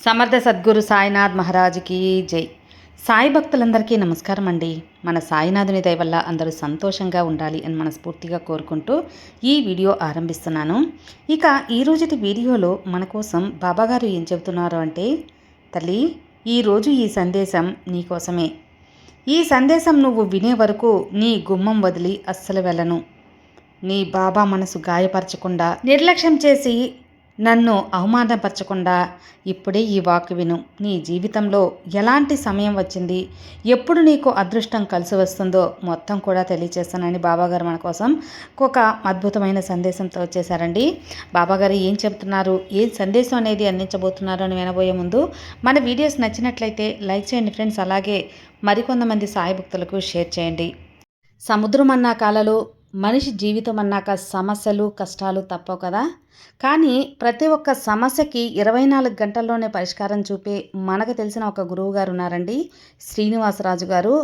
సమర్థ సద్గురు సాయినాథ్ మహారాజుకి జై. సాయి భక్తులందరికీ నమస్కారం అండి. మన సాయినాథుని దయ వల్ల అందరూ సంతోషంగా ఉండాలి అని మనస్ఫూర్తిగా కోరుకుంటూ ఈ వీడియో ఆరంభిస్తున్నాను. ఇక ఈరోజుటి వీడియోలో మన కోసం బాబాగారు ఏం చెబుతున్నారు అంటే, తల్లి, ఈరోజు ఈ సందేశం నీకోసమే. ఈ సందేశం నువ్వు వినే వరకు నీ గుమ్మం వదిలి అస్సలు వెళ్ళను. నీ బాబా మనసు గాయపరచకుండా, నిర్లక్ష్యం చేసి నన్ను అవమానపరచకుండా ఇప్పుడే ఈ వాక్ విను. నీ జీవితంలో ఎలాంటి సమయం వచ్చింది, ఎప్పుడు నీకు అదృష్టం కలిసి వస్తుందో మొత్తం కూడా తెలియచేస్తానని బాబాగారు మన కోసం ఒక అద్భుతమైన సందేశంతో వచ్చేసారండి. బాబాగారు ఏం చెబుతున్నారు, ఏ సందేశం అనేది అందించబోతున్నారు అని వినబోయే ముందు మన వీడియోస్ నచ్చినట్లయితే లైక్ చేయండి ఫ్రెండ్స్. అలాగే మరికొంతమంది సాయి భక్తులకు షేర్ చేయండి. సముద్రం అన్నాక అలలు, మనిషి జీవితం అన్నాక సమస్యలు కష్టాలు తప్పవు కదా. కానీ ప్రతి ఒక్క సమస్యకి 24 గంటల్లోనే పరిష్కారం చూపే మనకు తెలిసిన ఒక గురువు గారు ఉన్నారండి, శ్రీనివాసరాజు గారు.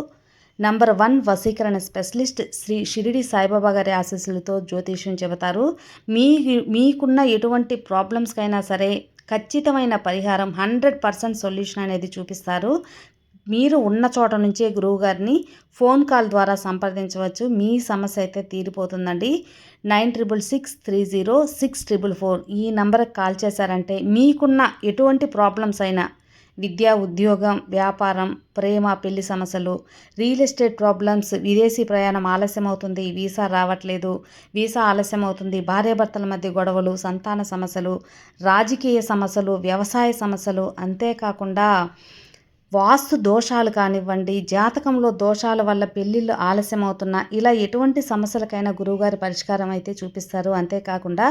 నంబర్ 1 వశీకరణ స్పెషలిస్ట్. శ్రీ షిరిడి సాయిబాబా గారి ఆశీస్సులతో జ్యోతిష్యం చెబుతారు. మీకున్న ఎటువంటి ప్రాబ్లమ్స్కైనా సరే ఖచ్చితమైన పరిహారం 100% సొల్యూషన్ అనేది చూపిస్తారు. మీరు ఉన్న చోట నుంచే గురువుగారిని ఫోన్ కాల్ ద్వారా సంప్రదించవచ్చు. మీ సమస్య అయితే తీరిపోతుందండి. 96630644 ఈ నంబర్కి కాల్ చేశారంటే మీకున్న ఎటువంటి ప్రాబ్లమ్స్ అయినా, విద్య, ఉద్యోగం, వ్యాపారం, ప్రేమ, పెళ్లి సమస్యలు, రియల్ ఎస్టేట్ ప్రాబ్లమ్స్, విదేశీ ప్రయాణం ఆలస్యం అవుతుంది, వీసా రావట్లేదు, వీసా ఆలస్యం అవుతుంది, భార్యాభర్తల మధ్య గొడవలు, సంతాన సమస్యలు, రాజకీయ సమస్యలు, వ్యవసాయ సమస్యలు, అంతేకాకుండా వాస్తు దోషాలు కానివ్వండి, జాతకంలో దోషాల వల్ల పెళ్ళిళ్ళు ఆలస్యం అవుతున్నా, ఇలా ఎటువంటి సమస్యలకైనా గురువుగారి పరిష్కారం అయితే చూపిస్తారు. అంతేకాకుండా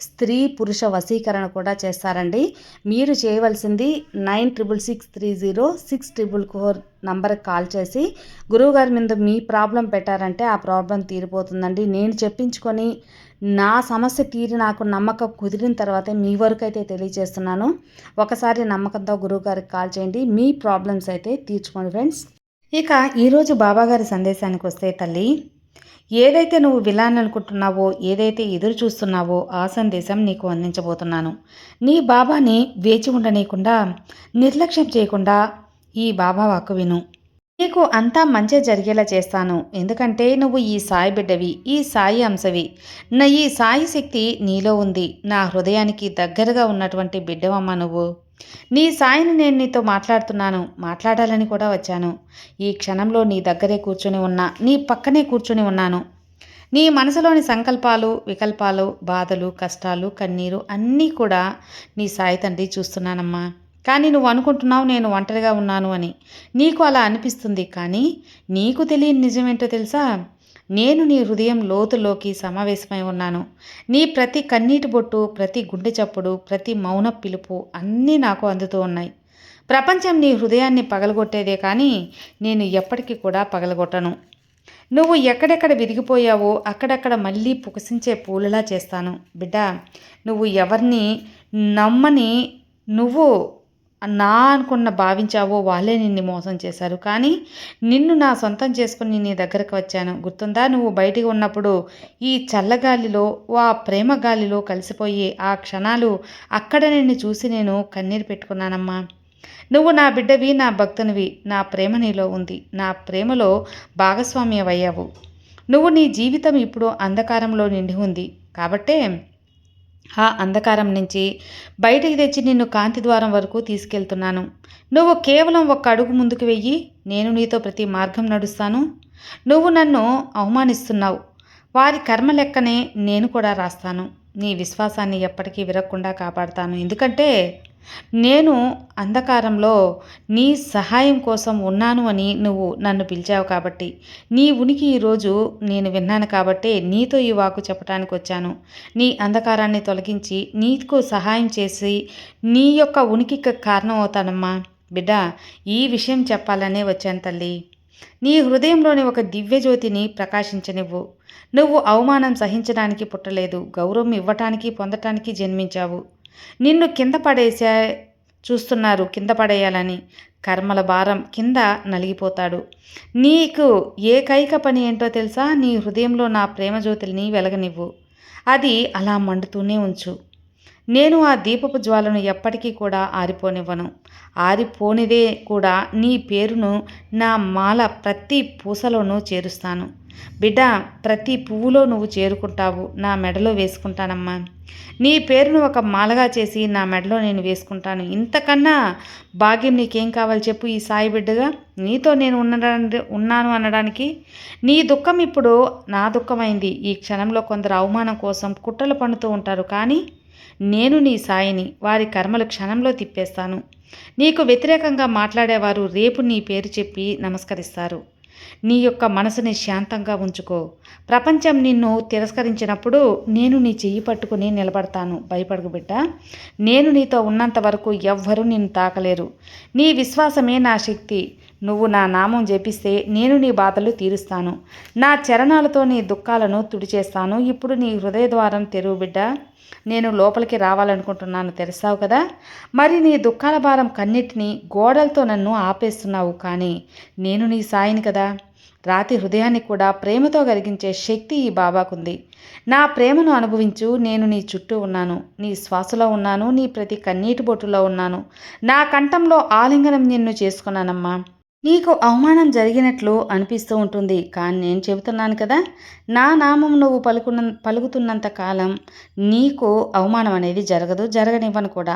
స్త్రీ పురుష వశీకరణ కూడా చేస్తారండి. మీరు చేయవలసింది 96630644 నంబర్కి కాల్ చేసి గురువుగారి మీద మీ ప్రాబ్లం పెట్టారంటే ఆ ప్రాబ్లం తీరిపోతుందండి. నేను చెప్పించుకొని నా సమస్య తీరి నాకు నమ్మకం కుదిరిన తర్వాతే మీ వరకు అయితే తెలియజేస్తున్నాను. ఒకసారి నమ్మకంతో గురువుగారికి కాల్ చేయండి, మీ ప్రాబ్లమ్స్ అయితే తీర్చుకోండి ఫ్రెండ్స్. ఇక ఈరోజు బాబాగారి సందేశానికి వస్తే, తల్లి, ఏదైతే నువ్వు వినాలనుకుంటున్నావో, ఏదైతే ఎదురు చూస్తున్నావో ఆ సందేశం నీకు అందించబోతున్నాను. నీ బాబాని వేచి ఉండనీయకుండా, నిర్లక్ష్యం చేయకుండా ఈ బాబా వాక్కు విను. నీకు అంతా మంచి జరిగేలా చేస్తాను. ఎందుకంటే నువ్వు ఈ సాయి బిడ్డవి, ఈ సాయి అంశవి. ఈ సాయి శక్తి నీలో ఉంది. నా హృదయానికి దగ్గరగా ఉన్నటువంటి బిడ్డవమ్మ నువ్వు. నీ సాయిని నేను నీతో మాట్లాడుతున్నాను, మాట్లాడాలని కూడా వచ్చాను. ఈ క్షణంలో నీ దగ్గరే కూర్చొని ఉన్నా, నీ పక్కనే కూర్చొని ఉన్నాను. నీ మనసులోని సంకల్పాలు, వికల్పాలు, బాధలు, కష్టాలు, కన్నీరు అన్నీ కూడా నీ సాయి తండ్రి చూస్తున్నానమ్మా. కానీ నువ్వు అనుకుంటున్నావు నేను ఒంటరిగా ఉన్నాను అని. నీకు అలా అనిపిస్తుంది. కానీ నీకు తెలియని నిజమేంటో తెలుసా? నేను నీ హృదయం లోతులోకి సమావేశమై ఉన్నాను. నీ ప్రతి కన్నీటి బొట్టు, ప్రతి గుండె చప్పుడు, ప్రతి మౌన పిలుపు అన్నీ నాకు అందుతూ ఉన్నాయి. ప్రపంచం నీ హృదయాన్ని పగలగొట్టేదే కానీ నేను ఎప్పటికీ కూడా పగలగొట్టను. నువ్వు ఎక్కడెక్కడ విరిగిపోయావో అక్కడక్కడ మళ్ళీ పుకసించే పూలలా చేస్తాను. బిడ్డ, నువ్వు ఎవరిని నమ్మని, నువ్వు నా అనుకున్న భావించావో వాళ్ళే నిన్ను మోసం చేశారు. కానీ నిన్ను నా సొంతం చేసుకుని నీ దగ్గరకు వచ్చాను. గుర్తుందా? నువ్వు బయటికి ఉన్నప్పుడు ఈ చల్లగాలిలో, ఆ ప్రేమ గాలిలో కలిసిపోయి ఆ క్షణాలు అక్కడ నిన్ను చూసి నేను కన్నీరు పెట్టుకున్నానమ్మా. నువ్వు నా బిడ్డవి, నా భక్తునివి. నా ప్రేమ నీలో ఉంది. నా ప్రేమలో భాగస్వామ్యమయ్యావు. నువ్వు నీ జీవితం ఇప్పుడు అంధకారంలో నిండి ఉంది. కాబట్టే ఆ అంధకారం నుంచి బయటికి తెచ్చి నిన్ను కాంతి ద్వారం వరకు తీసుకెళ్తున్నాను. నువ్వు కేవలం ఒక్క అడుగు ముందుకు వెయ్యి, నేను నీతో ప్రతి మార్గం నడుస్తాను. నువ్వు నన్ను అవమానిస్తున్నావు, వారి కర్మ లెక్కనే నేను కూడా రాస్తాను. నీ విశ్వాసాన్ని ఎప్పటికీ విరగకుండా కాపాడుతాను. ఎందుకంటే నేను అంధకారంలో నీ సహాయం కోసం ఉన్నాను అని నువ్వు నన్ను పిలిచావు కాబట్టి, నీ ఉనికి ఈరోజు నేను విన్నాను కాబట్టే నీతో ఈ వాకు చెప్పడానికి వచ్చాను. నీ అంధకారాన్ని తొలగించి నీకు సహాయం చేసి నీ యొక్క ఉనికికి కారణం అవుతానమ్మా. బిడ్డ, ఈ విషయం చెప్పాలనే వచ్చాను తల్లి. నీ హృదయంలోని ఒక దివ్యజ్యోతిని ప్రకాశించనివ్వు. నువ్వు అవమానం సహించడానికి పుట్టలేదు, గౌరవం ఇవ్వటానికి పొందటానికి జన్మించావు. నిన్ను కింద పడేసే చూస్తున్నారు, కింద పడేయాలని. కర్మల భారం కింద నలిగిపోతాడు. నీకు ఏకైక పని ఏంటో తెలుసా? నీ హృదయంలో నా ప్రేమ జ్యోతుల్ని వెలగనివ్వు. అది అలా మండుతూనే ఉంచు. నేను ఆ దీపపు జ్వాలను ఎప్పటికీ కూడా ఆరిపోనివ్వను. ఆరిపోనిదే కూడా నీ పేరును నా మాల ప్రతి పూసలోనూ చేరుస్తాను. బిడ్డ, ప్రతి పువ్వులో నువ్వు చేరుకుంటావు, నా మెడలో వేసుకుంటానమ్మా. నీ పేరును ఒక మాలగా చేసి నా మెడలో నేను వేసుకుంటాను. ఇంతకన్నా భాగ్యం నీకేం కావాలి చెప్పు ఈ సాయి బిడ్డగా? నీతో నేను ఉన్నాను అనడానికి. నీ దుఃఖం ఇప్పుడు నా దుఃఖమైంది. ఈ క్షణంలో కొందరు అవమానం కోసం కుట్రలు పన్నుతూ ఉంటారు, కానీ నేను నీ సాయిని. వారి కర్మలు క్షణంలో తిప్పేస్తాను. నీకు వ్యతిరేకంగా మాట్లాడేవారు రేపు నీ పేరు చెప్పి నమస్కరిస్తారు. నీ యొక్క మనసుని శాంతంగా ఉంచుకో. ప్రపంచం నిన్ను తిరస్కరించినప్పుడు నేను నీ చెయ్యి పట్టుకుని నిలబడతాను. భయపడకు బిడ్డ. నేను నీతో ఉన్నంత వరకు ఎవ్వరూ నిన్ను తాకలేరు. నీ విశ్వాసమే నా శక్తి. నువ్వు నా నామం జపిస్తే నేను నీ బాధలు తీరుస్తాను. నా చరణాలతో నీ దుఃఖాలను తుడిచేస్తాను. ఇప్పుడు నీ హృదయ ద్వారం తెరువు బిడ్డ. నేను లోపలికి రావాలనుకుంటున్నాను, తెరుస్తావు కదా? మరి నీ దుఃఖాల భారం కన్నిటినీ గోడలతో నన్ను ఆపేస్తున్నావు, కానీ నేను నీ సాయిని కదా. రాతి హృదయాన్ని కూడా ప్రేమతో కలిగించే శక్తి ఈ బాబాకుంది. నా ప్రేమను అనుభవించు. నేను నీ చుట్టూ ఉన్నాను, నీ శ్వాసలో ఉన్నాను, నీ ప్రతి కన్నీటి బొట్టులో ఉన్నాను. నా కంఠంలో ఆలింగనం నిన్ను చేసుకున్నానమ్మా. నీకు అవమానం జరిగినట్లు అనిపిస్తూ ఉంటుంది, కానీ నేను చెబుతున్నాను కదా, నా నామం నువ్వు పలుకుతున్నంత కాలం నీకు అవమానం అనేది జరగదు, జరగనివ్వను కూడా.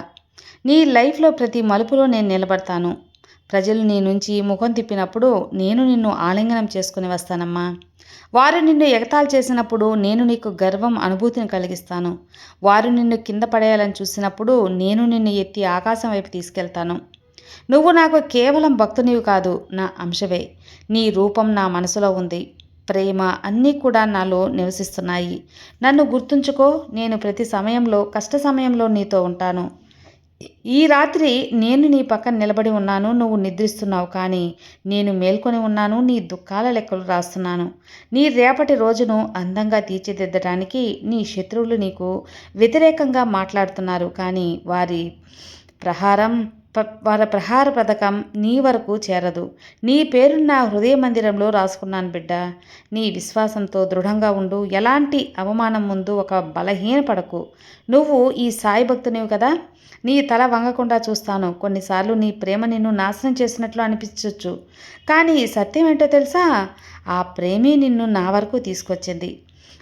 నీ లైఫ్లో ప్రతి మలుపులో నేను నిలబడతాను. ప్రజలు నీ నుంచి ముఖం తిప్పినప్పుడు నేను నిన్ను ఆలింగనం చేసుకుని వస్తానమ్మా. వారు నిన్ను ఎగతాళి చేసినప్పుడు నేను నీకు గర్వం అనుభూతిని కలిగిస్తాను. వారు నిన్ను కింద పడేయాలని చూసినప్పుడు నేను నిన్ను ఎత్తి ఆకాశం వైపు తీసుకెళ్తాను. నువ్వు నాకు కేవలం భక్తునివి కాదు, నా అంశవే. నీ రూపం నా మనసులో ఉంది. ప్రేమ అన్నీ కూడా నాలో నివసిస్తున్నాయి. నన్ను గుర్తుంచుకో. నేను ప్రతి సమయంలో, కష్ట సమయంలో నీతో ఉంటాను. ఈ రాత్రి నేను నీ పక్కన నిలబడి ఉన్నాను. నువ్వు నిద్రిస్తున్నావు, కానీ నేను మేల్కొని ఉన్నాను. నీ దుఃఖాల లెక్కలు రాస్తున్నాను. నీ రేపటి రోజును అందంగా తీర్చిదిద్దడానికి నీ శత్రువులు నీకు వ్యతిరేకంగా మాట్లాడుతున్నారు, కానీ వారి ప్రహార పథకం నీ వరకు చేరదు. నీ పేరు నా హృదయ మందిరంలో రాసుకున్నాను బిడ్డ. నీ విశ్వాసంతో దృఢంగా ఉండు. ఎలాంటి అవమానం ముందు ఒక బలహీనపడకు. నువ్వు ఈ సాయి భక్తునివి కదా. నీ తల వంగకుండా చూస్తాను. కొన్నిసార్లు నీ ప్రేమ నిన్ను నాశనం చేసినట్లు అనిపించవచ్చు, కానీ సత్యం ఏంటో తెలుసా? ఆ ప్రేమే నిన్ను నా వరకు తీసుకొచ్చింది.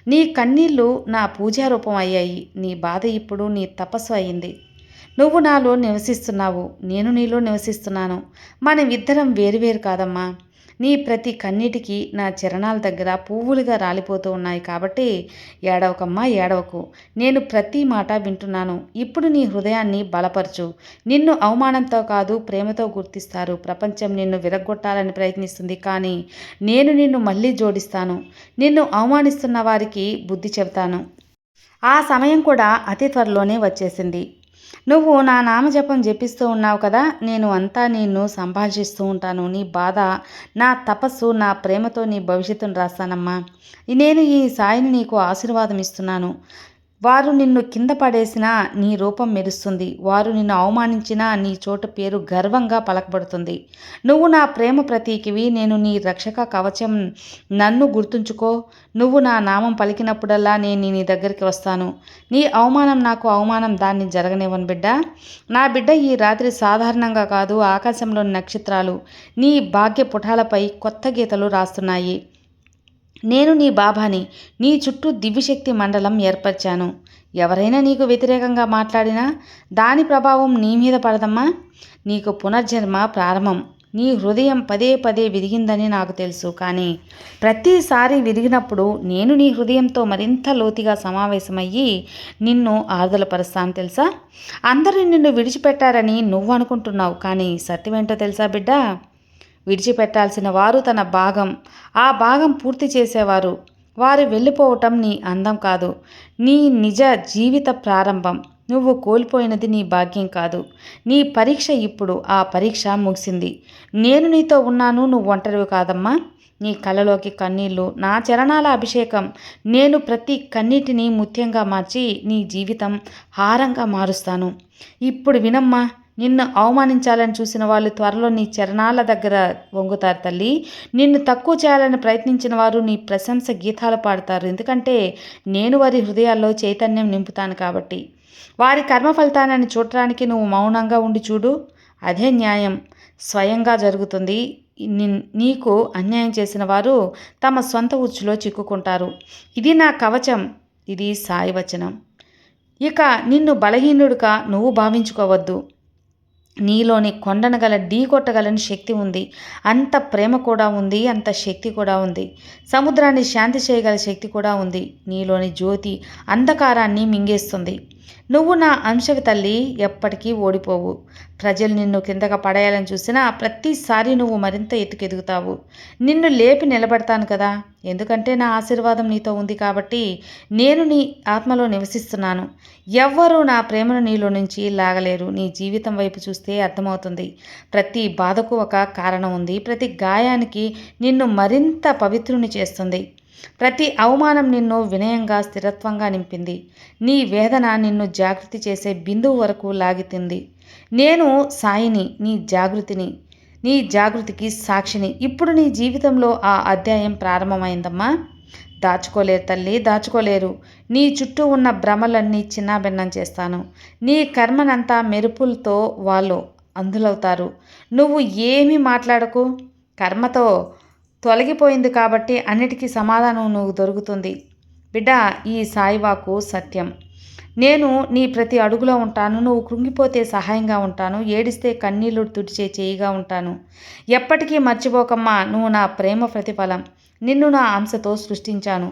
నీ కన్నీళ్ళు నా పూజారూపం అయ్యాయి. నీ బాధ ఇప్పుడు నీ తపస్సు అయింది. నువ్వు నాలో నివసిస్తున్నావు, నేను నీలో నివసిస్తున్నాను. మనమిద్దరం వేరువేరు కాదమ్మా. నీ ప్రతి కన్నీటికి నా చరణాల దగ్గర పువ్వులుగా రాలిపోతూ ఉన్నాయి. కాబట్టి ఏడవకమ్మా, ఏడవకు. నేను ప్రతి మాట వింటున్నాను. ఇప్పుడు నీ హృదయాన్ని బలపరచు. నిన్ను అవమానంతో కాదు, ప్రేమతో గుర్తిస్తారు. ప్రపంచం నిన్ను విరగ్గొట్టాలని ప్రయత్నిస్తుంది, కానీ నేను నిన్ను మళ్ళీ జోడిస్తాను. నిన్ను అవమానిస్తున్న వారికి బుద్ధి చెబుతాను. ఆ సమయం కూడా అతి త్వరలోనే వచ్చేసింది. నువ్వు నా నామజపం జపిస్తూ ఉన్నావు కదా, నేను అంతా నిన్ను సంభాషిస్తూ ఉంటాను. నీ బాధ నా తపస్సు, నా ప్రేమతో నీ భవిష్యత్తును రాస్తానమ్మా. నేను ఈ సాయిని నీకు ఆశీర్వాదం ఇస్తున్నాను. వారు నిన్ను కింద పడేసినా నీ రూపం మెరుస్తుంది. వారు నిన్ను అవమానించినా నీ చోటు పేరు గర్వంగా పలకబడుతుంది. నువ్వు నా ప్రేమ ప్రతీకివి. నేను నీ రక్షక కవచం. నన్ను గుర్తుంచుకో. నువ్వు నా నామం పలికినప్పుడల్లా నేను నీ దగ్గరికి వస్తాను. నీ అవమానం నాకు అవమానం, దాన్ని జరగనివ్వను బిడ్డ. నా బిడ్డ, ఈ రాత్రి సాధారణంగా కాదు, ఆకాశంలోని నక్షత్రాలు నీ భాగ్య పుటాలపై కొత్త గీతలు రాస్తున్నాయి. నేను నీ బాబాని. నీ చుట్టూ దివ్యశక్తి మండలం ఏర్పరిచాను. ఎవరైనా నీకు వ్యతిరేకంగా మాట్లాడినా దాని ప్రభావం నీ మీద పడదమ్మా. నీకు పునర్జన్మ ప్రారంభం. నీ హృదయం పదే పదే విరిగిందని నాకు తెలుసు, కానీ ప్రతిసారి విరిగినప్పుడు నేను నీ హృదయంతో మరింత లోతుగా సమావేశమయ్యి నిన్ను ఆరుదలపరుస్తాను తెలుసా. అందరూ నిన్ను విడిచిపెట్టారని నువ్వు అనుకుంటున్నావు, కానీ సత్యమేంటో తెలుసా బిడ్డ? విడిచిపెట్టాల్సిన వారు తన భాగం, ఆ భాగం పూర్తి చేసేవారు. వారు వెళ్ళిపోవటం నీ అందం కాదు, నీ నిజ జీవిత ప్రారంభం. నువ్వు కోల్పోయినది నీ భాగ్యం కాదు, నీ పరీక్ష. ఇప్పుడు ఆ పరీక్ష ముగిసింది. నేను నీతో ఉన్నాను. నువ్వు ఒంటరివి కాదమ్మా. నీ కళ్ళలోకి కన్నీళ్ళు నా చరణాల అభిషేకం. నేను ప్రతి కన్నీటిని ముత్యంగా మార్చి నీ జీవితం హారంగా మారుస్తాను. ఇప్పుడు వినమ్మా. నిన్ను అవమానించాలని చూసిన వాళ్ళు త్వరలో నీ చరణాల దగ్గర వంగుతారు తల్లి. నిన్ను తక్కువ చేయాలని ప్రయత్నించిన వారు నీ ప్రశంస గీతాలు పాడతారు, ఎందుకంటే నేను వారి హృదయాల్లో చైతన్యం నింపుతాను కాబట్టి. వారి కర్మ ఫలితాన్ని చూడటానికి నువ్వు మౌనంగా ఉండి చూడు. అదే న్యాయం స్వయంగా జరుగుతుంది. నీకు అన్యాయం చేసిన వారు తమ సొంత ఉచ్చులో చిక్కుకుంటారు. ఇది నా కవచం, ఇది సాయి వచనం. ఇక నిన్ను బలహీనుడిగా నువ్వు భావించుకోవద్దు. నీలోని కొండను ఢీ కొట్టగలని శక్తి ఉంది. అంత ప్రేమ కూడా ఉంది, అంత శక్తి కూడా ఉంది. సముద్రాన్ని శాంతి చేయగల శక్తి కూడా ఉంది. నీలోని జ్యోతి అంధకారాన్ని మింగేస్తుంది. నువ్వు నా అంశవి తల్లి, ఎప్పటికీ ఓడిపోవు. ప్రజలు నిన్ను కిందగా పడేయాలని చూసినా ప్రతిసారి నువ్వు మరింత ఎత్తుకెదుగుతావు. నిన్ను లేపి నిలబెడతాను కదా, ఎందుకంటే నా ఆశీర్వాదం నీతో ఉంది కాబట్టి. నేను నీ ఆత్మలో నివసిస్తున్నాను. ఎవ్వరూ నా ప్రేమను నీలో నుంచి లాగలేరు. నీ జీవితం వైపు చూస్తే అర్థమవుతుంది. ప్రతి బాధకు ఒక కారణం ఉంది. ప్రతి గాయానికి నిన్ను మరింత పవిత్రుని చేస్తుంది. ప్రతి అవమానం నిన్ను వినయంగా స్థిరత్వంగా నింపింది. నీ వేదన నిన్ను జాగృతి చేసే బిందువు వరకు లాగితుంది. నేను సాయిని, నీ జాగృతికి సాక్షిని. ఇప్పుడు నీ జీవితంలో ఆ అధ్యాయం ప్రారంభమైందమ్మా. దాచుకోలేరు తల్లి, దాచుకోలేరు. నీ చుట్టూ ఉన్న భ్రమలన్నీ చిన్నాభిన్నం చేస్తాను. నీ కర్మనంతా మెరుపులతో వాళ్ళు అందులవుతారు. నువ్వు ఏమీ మాట్లాడకు. కర్మతో తొలగిపోయింది కాబట్టి అన్నిటికీ సమాధానం నువ్వు దొరుకుతుంది. బిడ్డ, ఈ సాయివాకు సత్యం. నేను నీ ప్రతి అడుగులో ఉంటాను. నువ్వు కృంగిపోతే సహాయంగా ఉంటాను. ఏడిస్తే కన్నీళ్లు తుడిచే చేయిగా ఉంటాను. ఎప్పటికీ మర్చిపోకమ్మా, నువ్వు నా ప్రేమ ప్రతిఫలం. నిన్ను నా అంశతో సృష్టించాను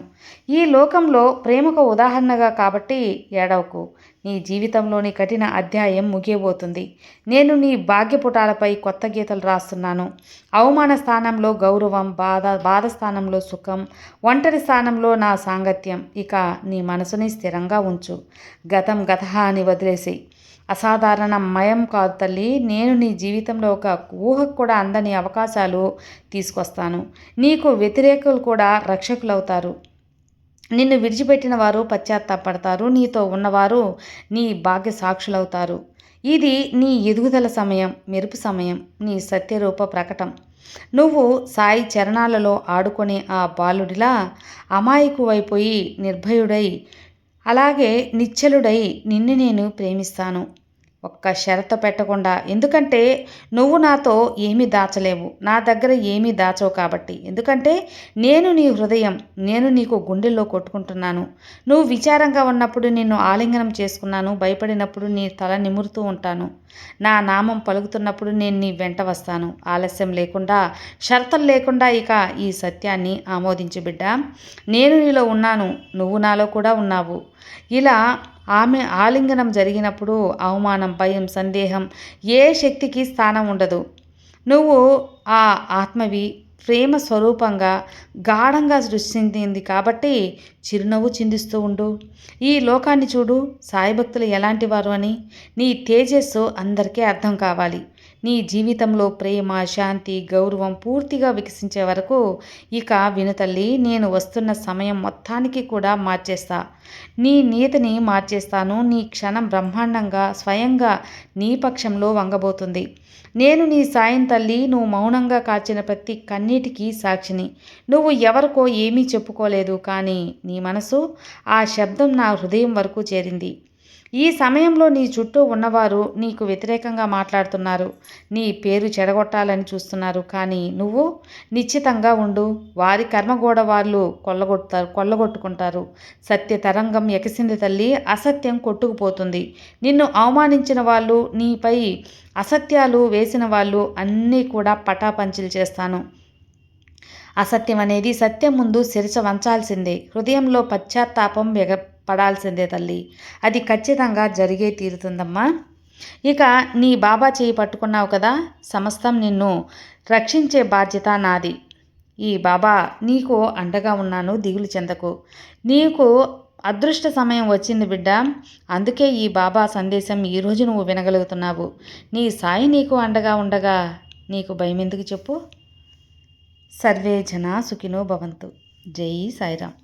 ఈ లోకంలో ప్రేమకు ఉదాహరణగా. కాబట్టి ఏడవకు. నీ జీవితంలోని కఠిన అధ్యాయం ముగియబోతుంది. నేను నీ భాగ్యపుటాలపై కొత్త గీతలు రాస్తున్నాను. అవమాన స్థానంలో గౌరవం, బాధ స్థానంలో సుఖం, ఒంటరి స్థానంలో నా సాంగత్యం. ఇక నీ మనసుని స్థిరంగా ఉంచు. గతం గతహ అని వదిలేసి. అసాధారణమయం కాదు తల్లి. నేను నీ జీవితంలో ఒక ఊహకు కూడా అందని అవకాశాలు తీసుకొస్తాను. నీకు వ్యతిరేకులు కూడా రక్షకులవుతారు. నిన్ను విడిచిపెట్టిన వారు పశ్చాత్తాపడతారు. నీతో ఉన్నవారు నీ భాగ్య సాక్షులవుతారు. ఇది నీ ఎదుగుదల సమయం, మెరుపు సమయం, నీ సత్యరూప ప్రకటం. నువ్వు సాయి చరణాలలో ఆడుకునే ఆ బాలుడిలా అమాయకువైపోయి నిర్భయుడై, అలాగే నిశ్చలుడై నిన్ను నేను ప్రేమిస్తాను. ఒక్క షరతు పెట్టకుండా. ఎందుకంటే నువ్వు నాతో ఏమీ దాచలేవు, నా దగ్గర ఏమీ దాచవు కాబట్టి. ఎందుకంటే నేను నీ హృదయం, నేను నీకు గుండెల్లో కొట్టుకుంటున్నాను. నువ్వు విచారంగా ఉన్నప్పుడు నిన్ను ఆలింగనం చేసుకున్నాను. భయపడినప్పుడు నీ తల నిమురుతూ ఉంటాను. నా నామం పలుకుతున్నప్పుడు నేను నీ వెంట వస్తాను. ఆలస్యం లేకుండా, షరతులు లేకుండా. ఇక ఈ సత్యాన్ని ఆమోదించు బిడ్డ. నేను నీలో ఉన్నాను, నువ్వు నాలో కూడా ఉన్నావు. ఇలా ఆమె ఆలింగనం జరిగినప్పుడు అవమానం, భయం, సందేహం ఏ శక్తికి స్థానం ఉండదు. నువ్వు ఆ ఆత్మవి, ప్రేమ స్వరూపంగా గాఢంగా సృష్టించింది కాబట్టి చిరునవ్వు చిందిస్తూ ఉండు. ఈ లోకాన్ని చూడు, సాయి భక్తులు ఎలాంటి వారు అని. నీ తేజస్సు అందరికీ అర్థం కావాలి. నీ జీవితంలో ప్రేమ, శాంతి, గౌరవం పూర్తిగా వికసించే వరకు ఇక వినుతల్లి, నేను వస్తున్న సమయం మొత్తానికి కూడా మార్చేస్తా. నీ నీతిని మార్చేస్తాను. నీ క్షణం బ్రహ్మాండంగా స్వయంగా నీ పక్షంలో వంగబోతుంది. నేను నీ సాయం తల్లి. నువ్వు మౌనంగా కాచిన ప్రతి కన్నీటికి సాక్షిని. నువ్వు ఎవరికో ఏమీ చెప్పుకోలేదు, కానీ నీ మనసు ఆ శబ్దం నా హృదయం వరకు చేరింది. ఈ సమయంలో నీ చుట్టూ ఉన్నవారు నీకు వ్యతిరేకంగా మాట్లాడుతున్నారు, నీ పేరు చెడగొట్టాలని చూస్తున్నారు. కానీ నువ్వు నిశ్చితంగా ఉండు. వారి కర్మగోడ వాళ్ళు కొల్లగొట్టుకుంటారు. సత్య తరంగం ఎగసింది తల్లి, అసత్యం కొట్టుకుపోతుంది. నిన్ను అవమానించిన వాళ్ళు, నీపై అసత్యాలు వేసిన వాళ్ళు అన్నీ కూడా పటాపంచలు చేస్తాను. అసత్యం అనేది సత్యం ముందు శిరస వంచాల్సిందే. హృదయంలో పశ్చాత్తాపం పడాల్సిందే తల్లి. అది ఖచ్చితంగా జరిగే తీరుతుందమ్మా. ఇక నీ బాబా చేయి పట్టుకున్నావు కదా, సమస్తం నిన్ను రక్షించే బాధ్యత నాది. ఈ బాబా నీకు అండగా ఉన్నాను, దిగులు చెందకు. నీకు అదృష్ట సమయం వచ్చింది బిడ్డ. అందుకే ఈ బాబా సందేశం ఈరోజు నువ్వు వినగలుగుతున్నావు. నీ సాయి నీకు అండగా ఉండగా నీకు భయం ఎందుకు చెప్పు. సర్వే జనా సుఖినో భవంతు. జై సాయిరామ్.